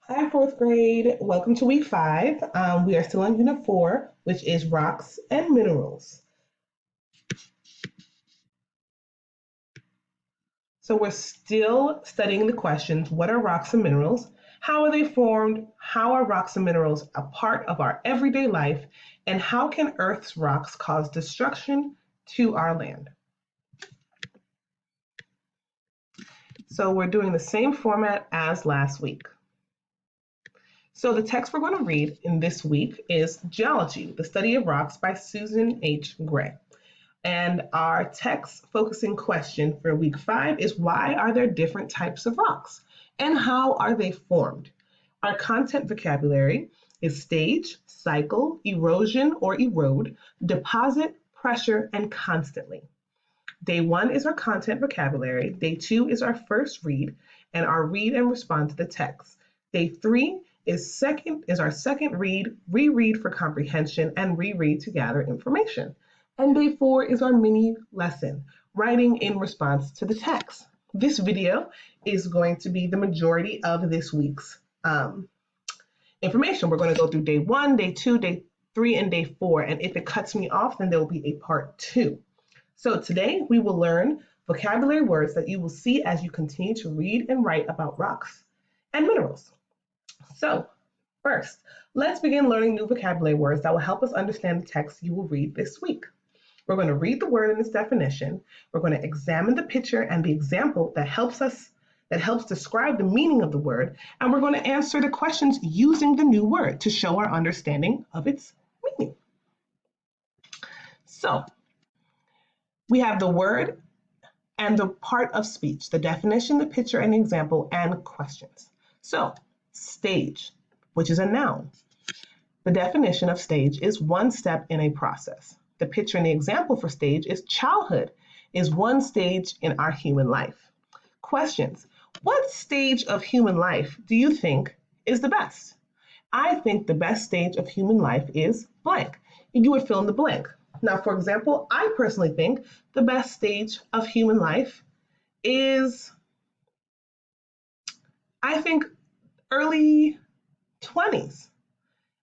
Hi, fourth grade. Welcome to week 5. We are still on unit 4, which is rocks and minerals. So we're still studying the questions, what are rocks and minerals? How are they formed? How are rocks and minerals a part of our everyday life? And how can Earth's rocks cause destruction to our land? So we're doing the same format as last week. So the text we're going to read in this week is Geology, the Study of Rocks by Susan H. Gray. And our text focusing question for week 5 is why are there different types of rocks and how are they formed? Our content vocabulary is stage, cycle, erosion or erode, deposit, pressure, and constantly. Day 1 is our content vocabulary. Day 2 is our first read and our read and respond to the text. Day 3 is our second read, reread for comprehension, and reread to gather information. And day 4 is our mini lesson, writing in response to the text. This video is going to be the majority of this week's information. We're going to go through day 1, day 2, day 3, and day 4. And if it cuts me off, then there will be a part 2. So today we will learn vocabulary words that you will see as you continue to read and write about rocks and minerals. So first, let's begin learning new vocabulary words that will help us understand the text you will read this week. We're going to read the word in its definition. We're going to examine the picture and the example that helps describe the meaning of the word, and we're going to answer the questions using the new word to show our understanding of its meaning. So, we have the word and the part of speech, the definition, the picture, and the example, and questions. So, stage, which is a noun. The definition of stage is one step in a process. The picture and the example for stage is childhood, is one stage in our human life. Questions. What stage of human life do you think is the best? I think the best stage of human life is blank. You would fill in the blank. Now, for example, I personally think the best stage of human life is, I think, early 20s.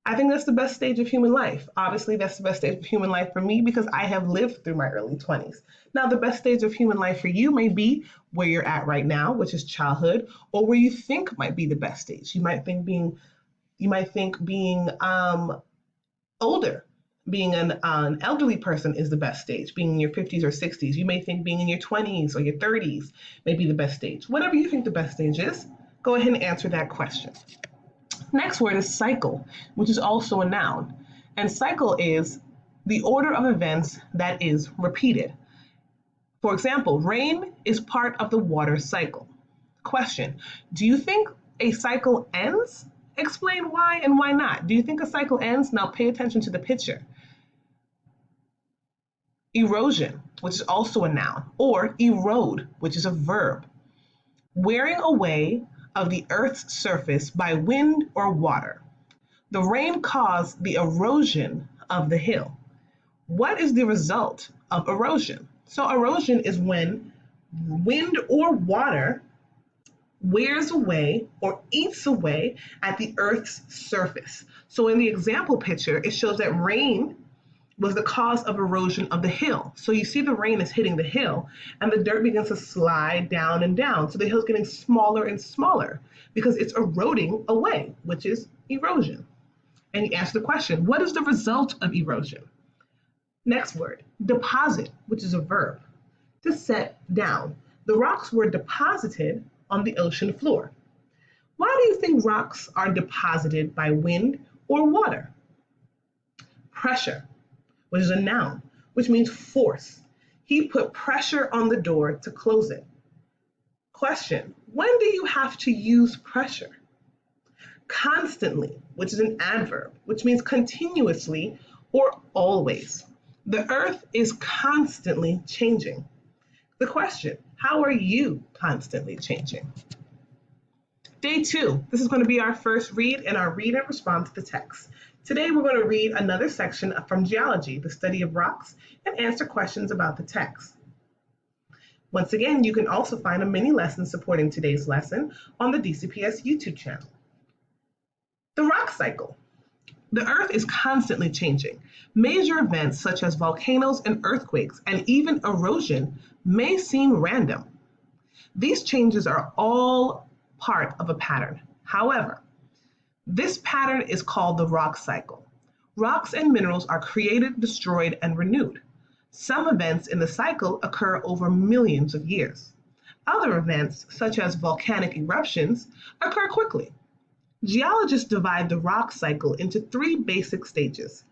I think that's the best stage of human life. Obviously, that's the best stage of human life for me because I have lived through my early 20s. Now, the best stage of human life for you may be where you're at right now, which is childhood, or where you think might be the best stage. You might think being older, being an elderly person is the best stage. Being in your 50s or 60s, you may think being in your 20s or your 30s may be the best stage. Whatever you think the best stage is, go ahead and answer that question. Next word is cycle, which is also a noun. And cycle is the order of events that is repeated. For example, rain is part of the water cycle. Question, do you think a cycle ends? Explain why and why not. Do you think a cycle ends? Now pay attention to the picture. Erosion, which is also a noun, or erode, which is a verb. Wearing away of the Earth's surface by wind or water. The rain caused the erosion of the hill. What is the result of erosion? So erosion is when wind or water wears away or eats away at the Earth's surface. So in the example picture, it shows that rain was the cause of erosion of the hill. So you see the rain is hitting the hill and the dirt begins to slide down and down. So the hill's getting smaller and smaller because it's eroding away, which is erosion. And you answer the question, what is the result of erosion? Next word, deposit, which is a verb. To set down. The rocks were deposited on the ocean floor. Why do you think rocks are deposited by wind or water? Pressure, which is a noun, which means force. He put pressure on the door to close it. Question, when do you have to use pressure? Constantly, which is an adverb, which means continuously or always. The earth is constantly changing. The question, how are you constantly changing? Day 2, this is going to be our first read and our read and respond to the text. Today we're going to read another section from Geology, the study of rocks, and answer questions about the text. Once again, you can also find a mini lesson supporting today's lesson on the DCPS YouTube channel. The rock cycle. The Earth is constantly changing. Major events such as volcanoes and earthquakes and even erosion may seem random. These changes are all part of a pattern. However, this pattern is called the rock cycle. Rocks and minerals are created, destroyed, and renewed. Some events in the cycle occur over millions of years. Other events, such as volcanic eruptions, occur quickly. Geologists divide the rock cycle into three basic stages.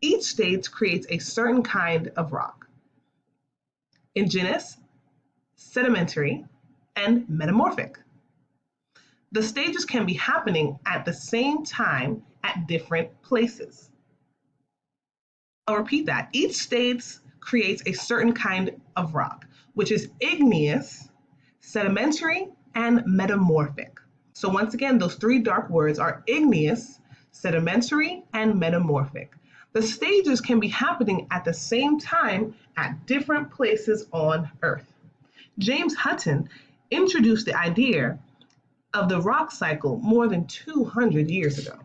Each stage creates a certain kind of rock: igneous, sedimentary, and metamorphic. The stages can be happening at the same time at different places. I'll repeat that. Each stage creates a certain kind of rock, which is igneous, sedimentary, and metamorphic. So once again, those three dark words are igneous, sedimentary, and metamorphic. The stages can be happening at the same time at different places on Earth. James Hutton introduced the idea of the rock cycle more than 200 years ago.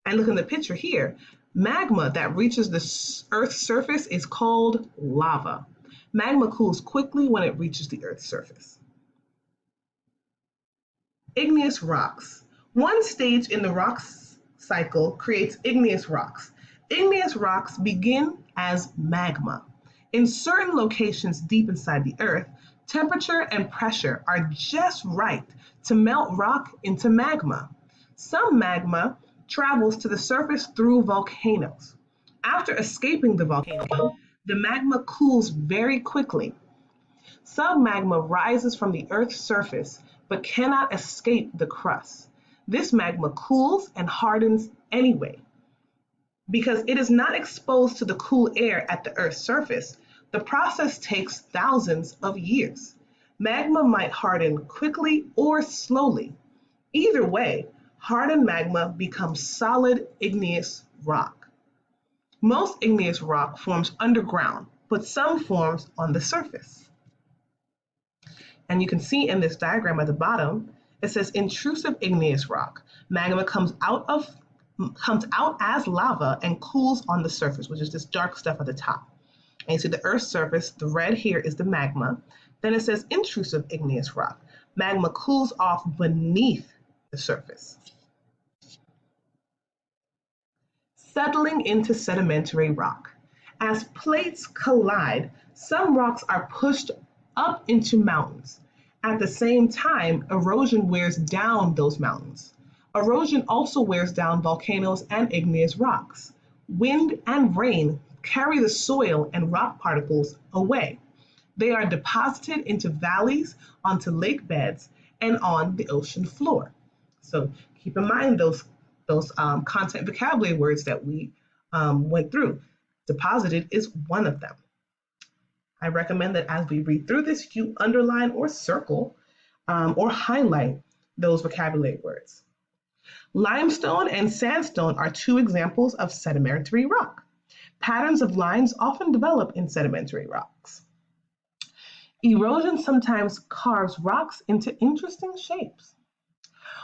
And look in the picture here, magma that reaches the Earth's surface is called lava. Magma cools quickly when it reaches the Earth's surface. Igneous rocks. One stage in the rock cycle creates igneous rocks. Igneous rocks begin as magma. In certain locations deep inside the Earth, temperature and pressure are just right to melt rock into magma. Some magma travels to the surface through volcanoes. After escaping the volcano, the magma cools very quickly. Some magma rises from the Earth's surface but cannot escape the crust. This magma cools and hardens anyway. Because it is not exposed to the cool air at the Earth's surface, the process takes thousands of years. Magma might harden quickly or slowly. Either way, hardened magma becomes solid igneous rock. Most igneous rock forms underground, but some forms on the surface. And you can see in this diagram at the bottom, it says intrusive igneous rock. Magma comes out as lava and cools on the surface, which is this dark stuff at the top. And you see the Earth's surface, the red here is the magma. Then it says intrusive igneous rock. Magma cools off beneath the surface. Settling into sedimentary rock. As plates collide, some rocks are pushed up into mountains. At the same time, erosion wears down those mountains. Erosion also wears down volcanoes and igneous rocks. Wind and rain carry the soil and rock particles away. They are deposited into valleys, onto lake beds, and on the ocean floor. So keep in mind those content vocabulary words that we went through. Deposited is one of them. I recommend that as we read through this, you underline or circle or highlight those vocabulary words. Limestone and sandstone are two examples of sedimentary rock. Patterns of lines often develop in sedimentary rocks. Erosion sometimes carves rocks into interesting shapes.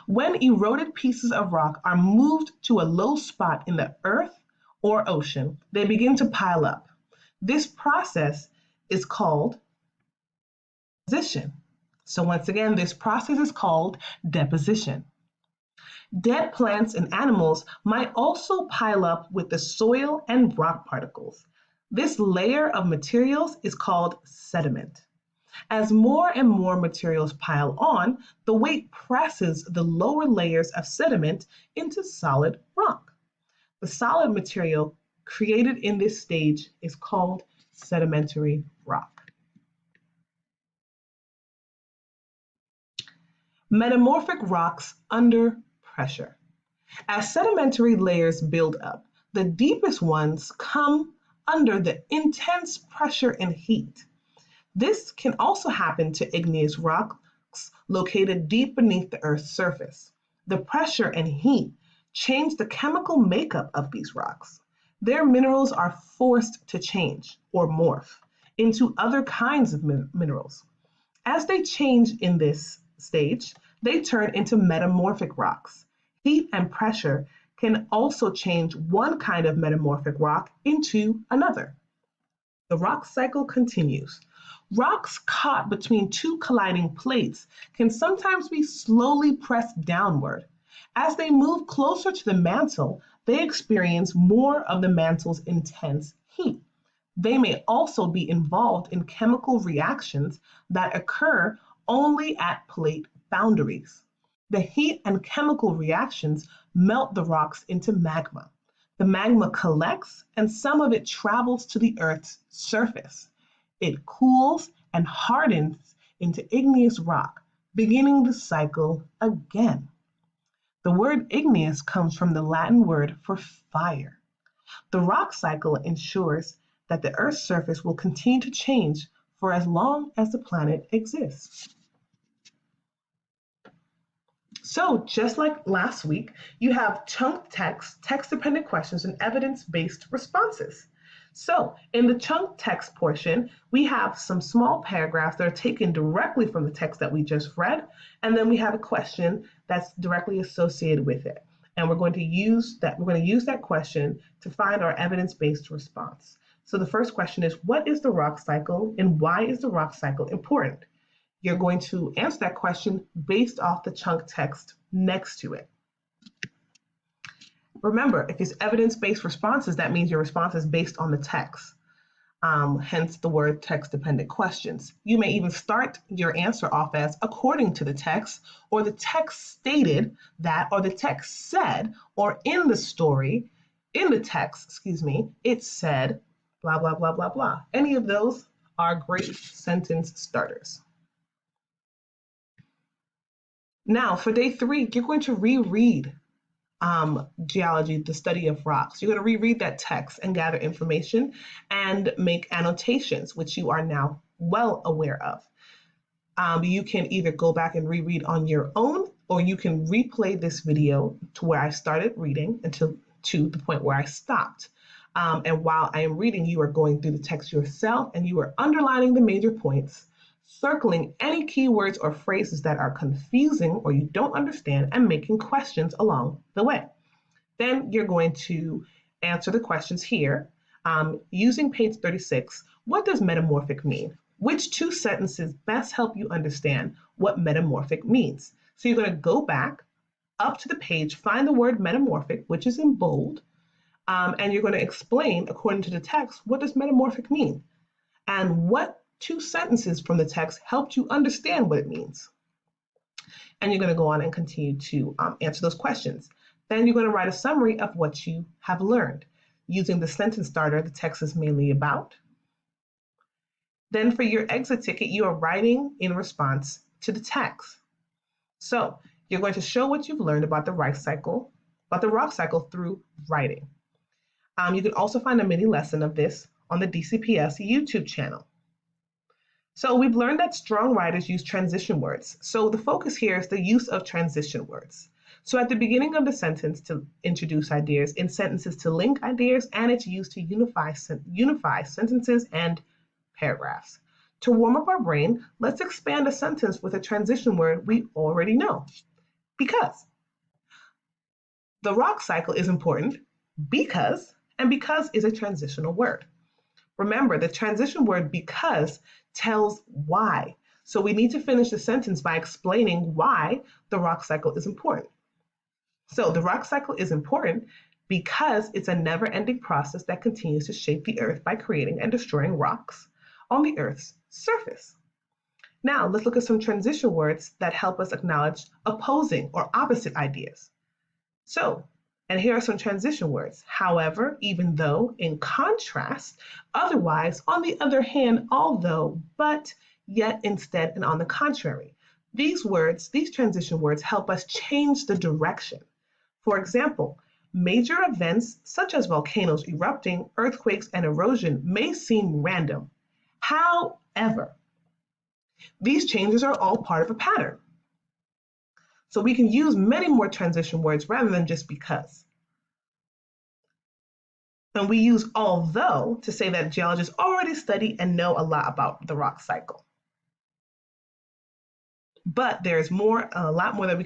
When eroded pieces of rock are moved to a low spot in the earth or ocean, they begin to pile up. This process is called deposition. So once again, this process is called deposition. Dead plants and animals might also pile up with the soil and rock particles. This layer of materials is called sediment. As more and more materials pile on, the weight presses the lower layers of sediment into solid rock. The solid material created in this stage is called sedimentary rock. Metamorphic rocks under pressure. As sedimentary layers build up, the deepest ones come under the intense pressure and heat. This can also happen to igneous rocks located deep beneath the Earth's surface. The pressure and heat change the chemical makeup of these rocks. Their minerals are forced to change or morph into other kinds of minerals. As they change in this stage, they turn into metamorphic rocks. Heat and pressure can also change one kind of metamorphic rock into another. The rock cycle continues. Rocks caught between two colliding plates can sometimes be slowly pressed downward. As they move closer to the mantle, they experience more of the mantle's intense heat. They may also be involved in chemical reactions that occur only at plate boundaries. The heat and chemical reactions melt the rocks into magma. The magma collects and some of it travels to the Earth's surface. It cools and hardens into igneous rock, beginning the cycle again. The word igneous comes from the Latin word for fire. The rock cycle ensures that the Earth's surface will continue to change for as long as the planet exists. So, just like last week, you have chunked text, text-dependent questions, and evidence-based responses. So, in the chunked text portion, we have some small paragraphs that are taken directly from the text that we just read, and then we have a question that's directly associated with it. And we're going to use that question to find our evidence-based response. So the first question is, what is the rock cycle and why is the rock cycle important? You're going to answer that question based off the chunk text next to it. Remember, if it's evidence-based responses, that means your response is based on the text. Hence the word text-dependent questions. You may even start your answer off as according to the text, or the text stated that, or the text said, or in the story, in the text, it said, blah, blah, blah, blah, blah. Any of those are great sentence starters. Now, for day 3, you're going to reread geology, the study of rocks. You're going to reread that text and gather information and make annotations, which you are now well aware of. You can either go back and reread on your own, or you can replay this video to where I started reading to the point where I stopped. And while I am reading, you are going through the text yourself and you are underlining the major points, circling any keywords or phrases that are confusing or you don't understand, and making questions along the way. Then you're going to answer the questions here. Using page 36, what does metamorphic mean? Which 2 sentences best help you understand what metamorphic means? So you're going to go back up to the page, find the word metamorphic, which is in bold, and you're going to explain, according to the text, what does metamorphic mean? And what 2 sentences from the text helped you understand what it means. And you're going to go on and continue to answer those questions. Then you're going to write a summary of what you have learned using the sentence starter the text is mainly about. Then for your exit ticket, you are writing in response to the text. So you're going to show what you've learned about the rock cycle through writing. You can also find a mini lesson of this on the DCPS YouTube channel. So we've learned that strong writers use transition words. So the focus here is the use of transition words. So at the beginning of the sentence to introduce ideas, in sentences to link ideas, and it's used to unify sentences and paragraphs. To warm up our brain, let's expand a sentence with a transition word we already know. Because. The rock cycle is important because, and because is a transitional word. Remember, the transition word because tells why. So we need to finish the sentence by explaining why the rock cycle is important. So the rock cycle is important because it's a never-ending process that continues to shape the Earth by creating and destroying rocks on the Earth's surface. Now, let's look at some transition words that help us acknowledge opposing or opposite ideas. So, and here are some transition words. However, even though, in contrast, otherwise, on the other hand, although, but, yet, instead, and on the contrary. These transition words help us change the direction. For example, major events such as volcanoes erupting, earthquakes, and erosion may seem random. However, these changes are all part of a pattern. So we can use many more transition words rather than just because. And we use although to say that geologists already study and know a lot about the rock cycle. but there's a lot more that we